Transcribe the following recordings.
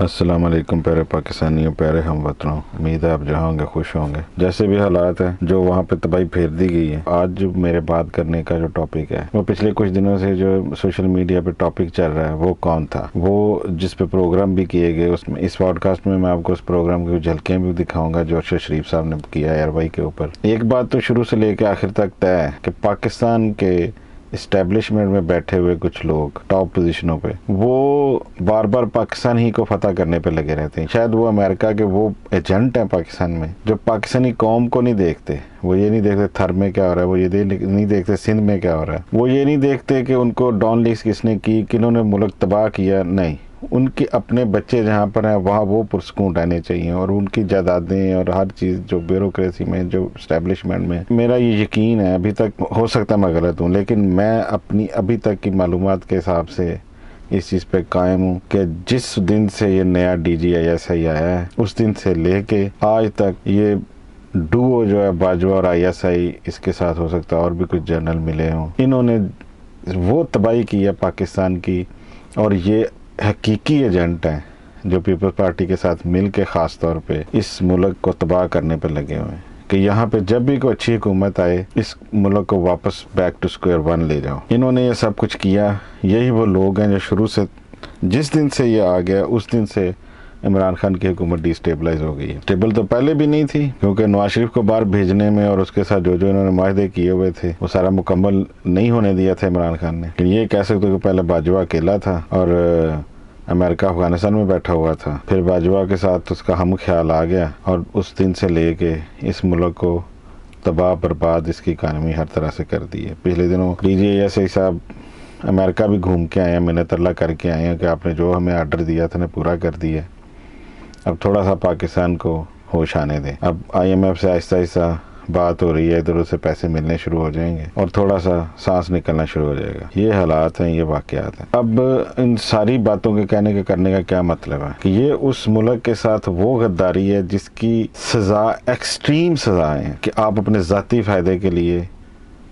السلام علیکم پیارے پاکستانیوں، پیارے ہم وطنوں، امید ہے آپ جہاں ہوں گے خوش ہوں گے۔ جیسے بھی حالات ہیں جو وہاں پہ تباہی پھیر دی گئی ہے، آج جو میرے بات کرنے کا جو ٹاپک ہے وہ پچھلے کچھ دنوں سے جو سوشل میڈیا پہ ٹاپک چل رہا ہے وہ کون تھا، وہ جس پہ پروگرام بھی کیے گئے۔ اس پوڈ کاسٹ میں آپ کو اس پروگرام کی جھلکیاں بھی دکھاؤں گا جو ارشد شریف صاحب نے کیا ایئر وائی کے اوپر۔ ایک بات تو شروع سے لے کے آخر تک طے ہے کہ پاکستان کے اسٹیبلشمنٹ میں بیٹھے ہوئے کچھ لوگ ٹاپ پوزیشنوں پہ وہ بار بار پاکستان ہی کو فتح کرنے پہ لگے رہتے ہیں۔ شاید وہ امریکہ کے وہ ایجنٹ ہیں پاکستان میں جو پاکستانی قوم کو نہیں دیکھتے۔ وہ یہ نہیں دیکھتے تھر میں کیا ہو رہا ہے، وہ یہ نہیں دیکھتے سندھ میں کیا ہو رہا ہے، وہ یہ نہیں دیکھتے کہ ان کو ڈان لیگز کس نے کی، کنہوں نے ملک تباہ کیا۔ نہیں، ان کے اپنے بچے جہاں پر ہیں وہاں وہ پرسکون رہنے چاہیے، اور ان کی جائیدادیں اور ہر چیز جو بیوروکریسی میں جو اسٹیبلشمنٹ میں میرا یہ یقین ہے، ابھی تک ہو سکتا ہے میں غلط ہوں، لیکن میں اپنی ابھی تک کی معلومات کے حساب سے اس چیز پہ قائم ہوں کہ جس دن سے یہ نیا D G I S I آیا ہے اس دن سے لے کے آج تک یہ ڈوو جو ہے باجوہ اور آئی ایس آئی، اس کے ساتھ ہو سکتا ہے اور بھی کچھ جرنل ملے ہوں، انہوں نے وہ تباہی کی ہے پاکستان کی، اور یہ حقیقی ایجنٹ ہیں جو پیپلز پارٹی کے ساتھ مل کے خاص طور پہ اس ملک کو تباہ کرنے پہ لگے ہوئے ہیں کہ یہاں پہ جب بھی کوئی اچھی حکومت آئے اس ملک کو واپس بیک ٹو اسکوائر ون لے جاؤ۔ انہوں نے یہ سب کچھ کیا۔ یہی وہ لوگ ہیں جو شروع سے جس دن سے یہ آ گیا اس دن سے عمران خان کی حکومت ڈی اسٹیبلائز ہو گئی ہے۔ اسٹیبل تو پہلے بھی نہیں تھی، کیونکہ نواز شریف کو باہر بھیجنے میں اور اس کے ساتھ جو انہوں نے معاہدے کیے ہوئے تھے وہ سارا مکمل نہیں ہونے دیا تھا عمران خان نے۔ لیکن یہ کہہ سکتے کہ پہلے باجوہ اکیلا تھا اور امریکہ افغانستان میں بیٹھا ہوا تھا، پھر باجوہ کے ساتھ اس کا ہم خیال آ گیا، اور اس دن سے لے کے اس ملک کو تباہ برباد اس کی اکانومی ہر طرح سے کر دی ہے۔ پچھلے دنوں ڈی جی ایس آئی صاحب امریکہ بھی گھوم کے آئے ہیں، منت اللہ کر کے آئے ہیں کہ آپ نے جو ہمیں آرڈر دیا تھا نے پورا کر دیا۔ اب تھوڑا سا پاکستان کو ہوش آنے دیں۔ اب آئی ایم ایف سے آہستہ آہستہ بات ہو رہی ہے، ادھر سے پیسے ملنے شروع ہو جائیں گے اور تھوڑا سا سانس نکلنا شروع ہو جائے گا۔ یہ حالات ہیں، یہ واقعات ہیں۔ اب ان ساری باتوں کے کہنے کے کرنے کا کیا مطلب ہے کہ یہ اس ملک کے ساتھ وہ غداری ہے جس کی سزا ایکسٹریم سزائیں ہیں کہ آپ اپنے ذاتی فائدے کے لیے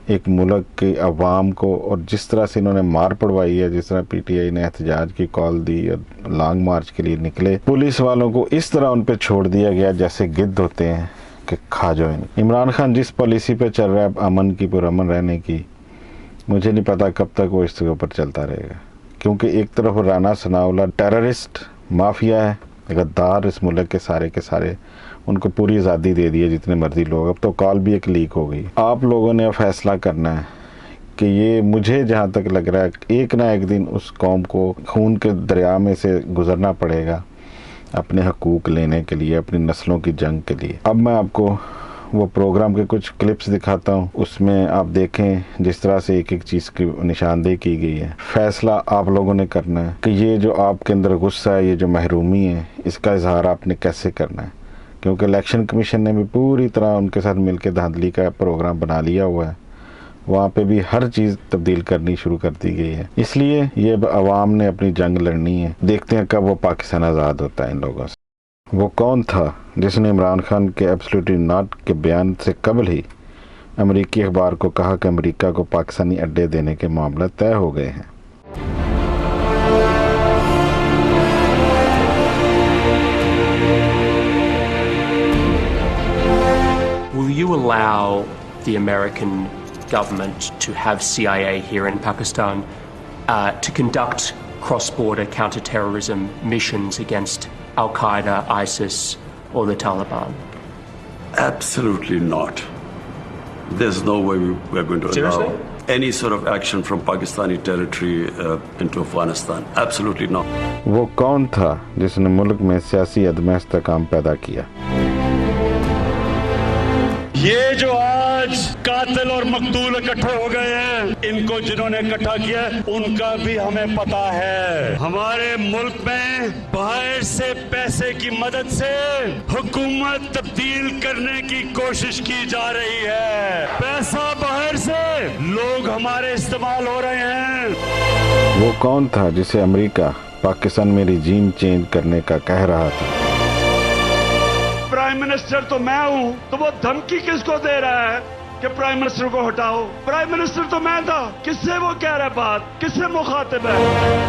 ایک ملک کے عوام کو، اور جس طرح سے انہوں نے مار پڑوائی ہے، جس طرح پی ٹی آئی نے احتجاج کی کال دی اور لانگ مارچ کے لیے نکلے، پولیس والوں کو اس طرح ان پہ چھوڑ دیا گیا جیسے گدھ ہوتے ہیں کہ کھا جاؤ ان۔ عمران خان جس پالیسی پہ چل رہا ہے امن کی، پرامن رہنے کی، مجھے نہیں پتا کب تک وہ اس کے اوپر چلتا رہے گا، کیونکہ ایک طرف رانا ثناءاللہ ٹیررسٹ مافیا ہے، غدار، اس ملک کے سارے ان کو پوری آزادی دے دی ہے جتنے مرضی لوگ۔ اب تو کال بھی ایک لیک ہو گئی۔ آپ لوگوں نے فیصلہ کرنا ہے کہ یہ، مجھے جہاں تک لگ رہا ہے ایک نہ ایک دن اس قوم کو خون کے دریا میں سے گزرنا پڑے گا اپنے حقوق لینے کے لیے، اپنی نسلوں کی جنگ کے لیے۔ اب میں آپ کو وہ پروگرام کے کچھ کلپس دکھاتا ہوں، اس میں آپ دیکھیں جس طرح سے ایک ایک چیز کی نشاندہی کی گئی ہے۔ فیصلہ آپ لوگوں نے کرنا ہے کہ یہ جو آپ کے اندر غصہ ہے، یہ جو محرومی ہے، اس کا اظہار آپ نے کیسے کرنا ہے، کیونکہ الیکشن کمیشن نے بھی پوری طرح ان کے ساتھ مل کے دھاندلی کا پروگرام بنا لیا ہوا ہے، وہاں پہ بھی ہر چیز تبدیل کرنی شروع کر دی گئی ہے۔ اس لیے یہ عوام نے اپنی جنگ لڑنی ہے۔ دیکھتے ہیں کب وہ پاکستان آزاد ہوتا ہے ان لوگوں سے۔ وہ کون تھا جس نے عمران خان کے ایبسلیوٹلی ناٹ کے بیان سے قبل ہی امریکی اخبار کو کہا کہ امریکہ کو پاکستانی اڈے دینے کے معاملہ طے ہو گئے ہیں؟ Will you allow the American government to have CIA here in Pakistan to conduct cross-border counter-terrorism missions against Al-Qaeda, ISIS, or the Taliban? Absolutely not. There's no way we're going to allow any sort of action from Pakistani territory into Afghanistan. Absolutely not. وہ کون تھا جس نے ملک میں سیاسی عدم استحکام پیدا کیا؟ یہ جو آج قاتل اور مقتول اکٹھے ہو گئے ہیں، ان کو جنہوں نے اکٹھا کیا ان کا بھی ہمیں پتا ہے۔ ہمارے ملک میں باہر سے پیسے کی مدد سے حکومت تبدیل کرنے کی کوشش کی جا رہی ہے۔ پیسہ باہر سے، لوگ ہمارے استعمال ہو رہے ہیں۔ وہ کون تھا جسے امریکہ پاکستان میں رجیم چینج کرنے کا کہہ رہا تھا؟ پرائم منسٹر تو میں ہوں، تو وہ دھمکی کس کو دے رہا ہے کہ پرائم منسٹر کو ہٹاؤ؟ پرائم منسٹر تو میں تھا، کس سے وہ کہہ رہا ہے بات، کس سے مخاطب ہے؟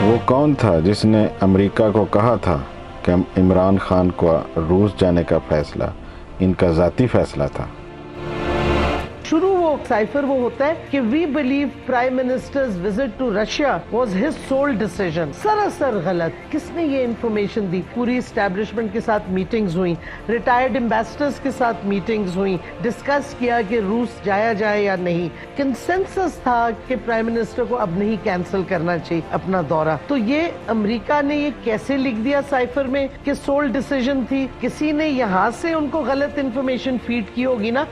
وہ کون تھا جس نے امریکہ کو کہا تھا کہ عمران خان کو روس جانے کا فیصلہ ان کا ذاتی فیصلہ تھا؟ شروع وہ سائفر وہ ہوتا ہے کہ we believe prime ministers visit to Russia was his sole decision. سراسر غلط. کس نے یہ انفارمیشن دی؟ پوری اسٹیبلشمنٹ کے ساتھ میٹنگز ہوئیں, ریٹائرڈ امبیسڈرز کے ساتھ میٹنگز ہوئیں, ڈسکس کیا کہ روس جایا جائے یا نہیں. کنسنسس تھا کہ پرائم منسٹر کو اب نہیں کینسل کرنا چاہیے اپنا دورہ. تو یہ امریکہ نے یہ کیسے لکھ دیا سائفر میں کہ سول ڈیسیژن تھی؟ کسی نے یہاں سے ان کو غلط انفارمیشن فیڈ کی ہوگی نا.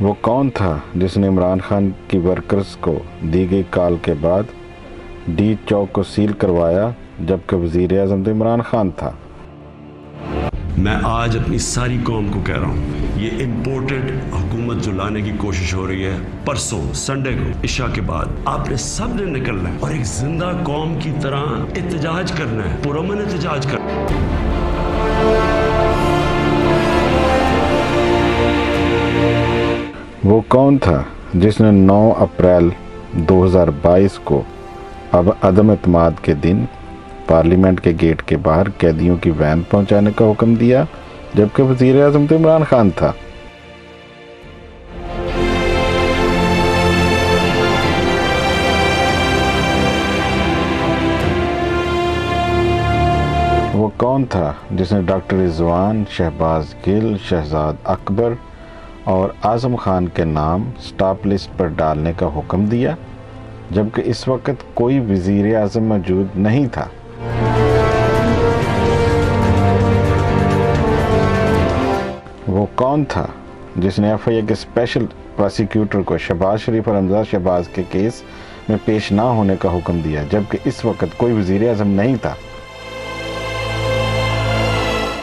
وہ کون تھا جس نے عمران خان کی ورکرز کو دی گئی کال کے بعد ڈی چوک کو سیل کروایا جبکہ وزیر اعظم تو عمران خان تھا؟ میں آج اپنی ساری قوم کو کہہ رہا ہوں, یہ امپورٹڈ حکومت جو لانے کی کوشش ہو رہی ہے, پرسوں سنڈے کو عشاء کے بعد آپ نے سب نے نکلنا ہے اور ایک زندہ قوم کی طرح احتجاج کرنا ہے, پرامن احتجاج کرنا ہے. وہ کون تھا جس نے 9 اپریل 2022 کو اب عدم اعتماد کے دن پارلیمنٹ کے گیٹ کے باہر قیدیوں کی وین پہنچانے کا حکم دیا جبکہ وزیر اعظم تو عمران خان تھا؟ وہ کون تھا جس نے ڈاکٹر رضوان، شہباز گل، شہزاد اکبر اور اعظم خان کے نام سٹاپ لسٹ پر ڈالنے کا حکم دیا جبکہ اس وقت کوئی وزیر اعظم موجود نہیں تھا؟ وہ کون تھا جس نے ایف آئی اے کے اسپیشل پراسیکیوٹر کو شہباز شریف اور امزاد شہباز کے کیس میں پیش نہ ہونے کا حکم دیا جبکہ اس وقت کوئی وزیر اعظم نہیں تھا؟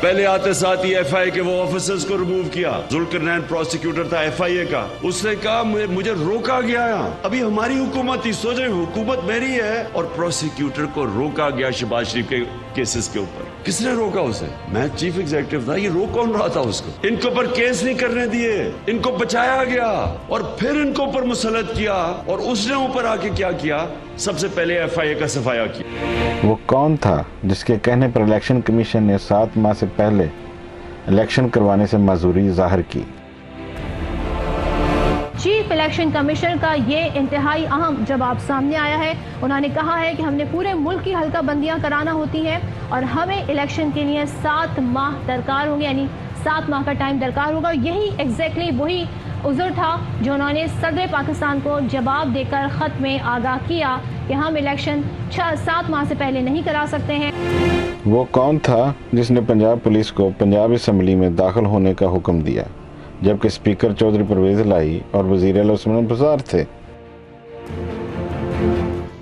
پہلے آتے ساتھ ہی ایف آئی اے کے وہ آفیسرز کو ریموو کیا. ذوالقرنین پروسیکیوٹر تھا ایف آئی اے کا, اس نے کہا مجھے روکا گیا. ابھی ہماری حکومت تھی, سوچ رہے حکومت میری ہے اور پروسیکیوٹر کو روکا گیا شہباز شریف کے کیسز کے اوپر. کس نے روکا اسے؟ میں چیف ایگزیکٹو تھا, یہ روک کون رہا تھا اس کو؟ ان کے اوپر کیس نہیں کرنے دیے, ان کو بچایا گیا اور پھر ان کو اوپر مسلط کیا اور اس نے اوپر آ کے کیا کیا؟ سب سے پہلے ایف آئی اے کا صفایا کیا. وہ کون تھا جس کے کہنے پر الیکشن کمیشن نے 7 ماہ سے پہلے الیکشن کروانے سے معذوری ظاہر کی؟ چیف الیکشن کمیشنر کا یہ انتہائی اہم جواب سامنے آیا ہے. انہوں نے کہا ہے کہ ہم نے پورے ملک کی حلقہ بندیاں کرانا ہوتی ہیں اور ہمیں الیکشن کے لیے 7 ماہ درکار ہوں گے, یعنی 7 ماہ کا ٹائم درکار ہوگا. یہی ایگزیکٹلی وہی عذر تھا جو انہوں نے صدر پاکستان کو جواب دے کر خط میں آگاہ کیا کہ ہم الیکشن 7 ماہ سے پہلے نہیں کرا سکتے ہیں. وہ کون تھا جس نے پنجاب پولیس کو پنجاب اسمبلی میں داخل ہونے کا حکم دیا جبکہ اسپیکر چودھری پرویز الہی اور وزیر اعلیٰ عثمان بزار تھے؟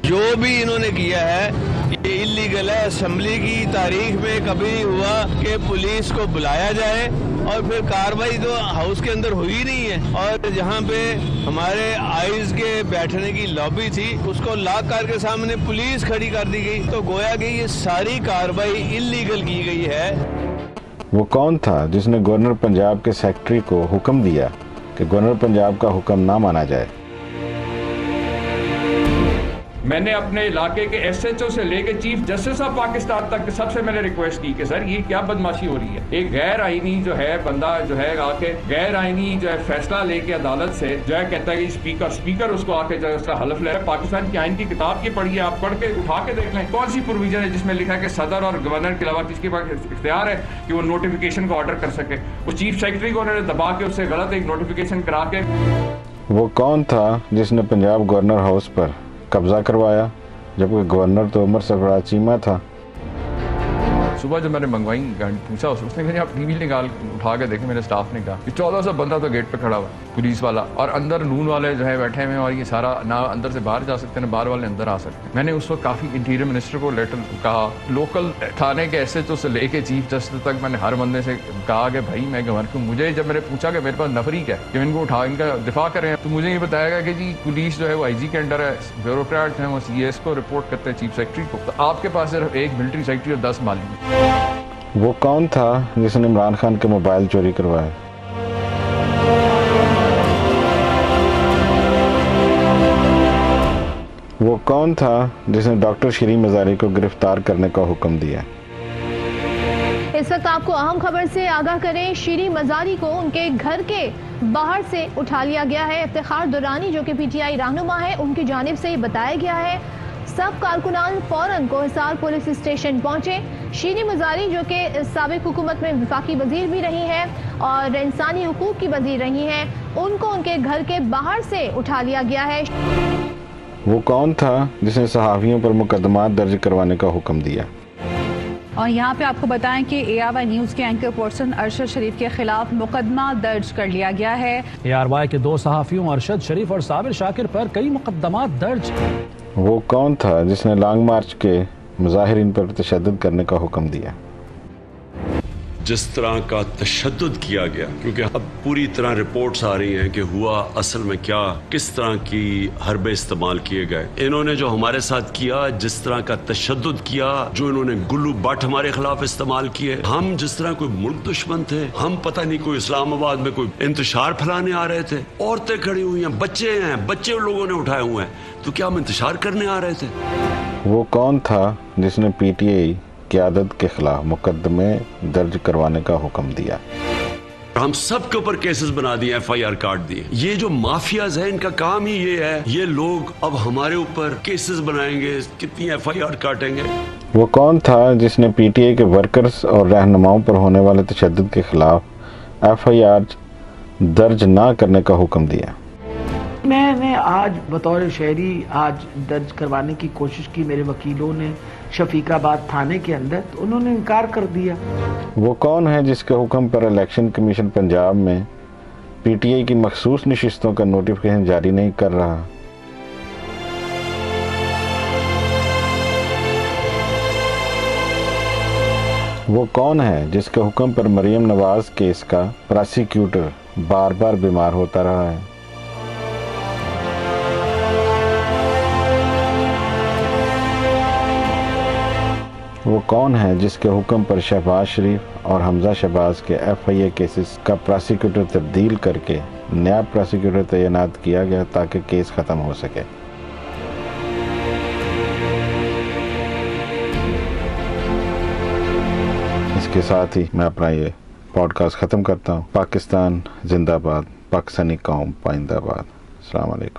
جو بھی انہوں نے کیا ہے یہ اللیگل ہے. اسمبلی کی تاریخ میں کبھی نہیں ہوا کہ پولیس کو بلایا جائے اور پھر کاروائی تو ہاؤس کے اندر ہوئی نہیں ہے. اور جہاں پہ ہمارے آئیز کے بیٹھنے کی لابی تھی اس کو لاک کر کے سامنے پولیس کھڑی کر دی گئی, تو گویا کہ یہ ساری کاروائی اللیگل کی گئی ہے. وہ کون تھا جس نے گورنر پنجاب کے سیکرٹری کو حکم دیا کہ گورنر پنجاب کا حکم نہ مانا جائے؟ میں نے اپنے علاقے کے ایس ایچ او سے لے کے چیف جسٹس آف پاکستان تک سب سے میں نے ریکویسٹ کی کہ سر یہ کیا بدماشی ہو رہی ہے. ایک غیر آئینی جو ہے بندہ جو ہے آ کے غیر آئینی جو ہے فیصلہ لے کے عدالت سے جو ہے کہتا ہے کہ اسپیکر اس کو آ کے جو ہے اس کا حلف لے رہا ہے. پاکستان کی آئین کی کتاب کی پڑھی ہے, آپ پڑھ کے اٹھا کے دیکھ لیں کون سی پروویژن ہے جس میں لکھا ہے کہ صدر اور گورنر کے علاوہ کس کے پاس اختیار ہے کہ وہ نوٹیفیکیشن کو آرڈر کر سکے. وہ چیف سیکرٹری کو انہوں نے دبا کے اس سے غلط ایک نوٹیفیکیشن کرا کے. وہ کون تھا جس نے پنجاب گورنر ہاؤس پر قبضہ کروایا جبکہ گورنر تو عمر سرفراز چیمہ تھا؟ صبح جب میں نے منگوائی پوچھا اس نے کہا آپ ٹی وی نکال اٹھا کے دیکھیں. میرے اسٹاف نے کہا کہ 1400 بندہ تو گیٹ پہ کھڑا ہوا پولیس والا اور اندر نون والے جو ہے بیٹھے ہوئے ہیں اور یہ سارا نہ اندر سے باہر جا سکتے ہیں نہ باہر والے اندر آ سکتے ہیں. میں نے اس وقت کافی انٹیریئر منسٹر کو لیٹر کہا, لوکل تھانے کے ایس ایچ او سے لے کے چیف جسٹس تک میں نے ہر بندے سے کہا کہ بھائی میں گورنر کو مجھے جب میں نے پوچھا کہ میرے پاس نفری کیا ہے کہ ان کو اٹھا ان کا دفاع کریں تو مجھے یہ بتایا گیا کہ جی پولیس جو ہے وہ آئی جی کے انڈر ہے, بیوروکریٹ ہیں وہ سی ایس کو رپورٹ کرتے ہیں چیف سیکرٹری کو, تو آپ کے پاس صرف ایک ملٹری سیکرٹری اور 10 مالی. وہ کون تھا جس نے عمران خان کے موبائل چوری کروائے؟ وہ کون تھا جس نے ڈاکٹر شیریں مزاری کو گرفتار کرنے کا حکم دیا؟ اس وقت آپ کو اہم خبر سے آگاہ کریں، شیریں مزاری کو ان کے گھر کے باہر سے اٹھا لیا گیا ہے۔ افتخار درانی جو کہ پی ٹی آئی رہنما ہے، ان کی جانب سے یہ بتایا گیا ہے سب کارکنان فوراً کوہسار پولیس اسٹیشن پہنچے۔ شیریں مزاری جو کہ سابق حکومت میں وفاقی وزیر بھی رہی ہیں اور انسانی حقوق کی وزیر رہی ہیں، ان کو ان کے گھر کے باہر سے اٹھا لیا گیا ہے۔ وہ کون تھا جس نے صحافیوں پر مقدمات درج کروانے کا حکم دیا؟ اور یہاں پہ آپ کو بتائیں کہ اے آر وائی نیوز کے اینکر پرسن ارشد شریف کے خلاف مقدمہ درج کر لیا گیا ہے۔ اے آر وائی کے 2 صحافیوں ارشد شریف اور صابر شاکر پر کئی مقدمات درج۔ وہ کون تھا جس نے لانگ مارچ کے مظاہرین پر تشدد کرنے کا حکم دیا؟ جس طرح کا تشدد کیا گیا، کیونکہ اب پوری طرح رپورٹس آ رہی ہیں کہ ہوا اصل میں کیا، کس طرح کی حربے استعمال کیے گئے، انہوں نے جو ہمارے ساتھ کیا، جس طرح کا تشدد کیا، جو انہوں نے گلو بٹ ہمارے خلاف استعمال کیے، ہم جس طرح کوئی ملک دشمن تھے، ہم پتہ نہیں کوئی اسلام آباد میں کوئی انتشار پھیلانے آ رہے تھے، عورتیں کھڑی ہوئی ہیں، بچے لوگوں نے اٹھائے ہوئے ہیں، تو کیا ہم انتشار کرنے آ رہے تھے؟ وہ کون تھا جس نے پی ٹی آئی قیادت کے خلاف مقدمے درج کروانے کا حکم دیا؟ ہم سب کے اوپر کیسز بنا دیے، ایف آئی آر کاٹ دیے۔ یہ جو مافیاز ہیں ان کا کام ہی یہ ہے، یہ لوگ اب ہمارے اوپر کیسز بنائیں گے، کتنی ایف آئی آر کاٹیں گے۔ وہ کون تھا جس نے پی ٹی آئی کے ورکرز اور رہنماؤں پر ہونے والے تشدد کے خلاف ایف آئی آر درج نہ کرنے کا حکم دیا؟ میں نے آج بطور شہری آج درج کروانے کی کوشش کی، میرے وکیلوں نے شفیق آباد تھانے کے اندر، تو انہوں نے انکار کر دیا۔ وہ کون ہے جس کے حکم پر الیکشن کمیشن پنجاب میں پی ٹی آئی کی مخصوص نشستوں کا نوٹیفیکیشن جاری نہیں کر رہا؟ وہ کون ہے جس کے حکم پر مریم نواز کیس کا پراسیکیوٹر بار بار بیمار ہوتا رہا ہے؟ وہ کون ہے جس کے حکم پر شہباز شریف اور حمزہ شہباز کے ایف آئی اے کیسز کا پراسیکیوٹر تبدیل کر کے نیا پراسیکیوٹر تعینات کیا گیا تاکہ کیس ختم ہو سکے؟ اس کے ساتھ ہی میں اپنا یہ پوڈ کاسٹ ختم کرتا ہوں۔ پاکستان زندہ باد، پاکستانی قوم پائندہ باد۔ السلام علیکم۔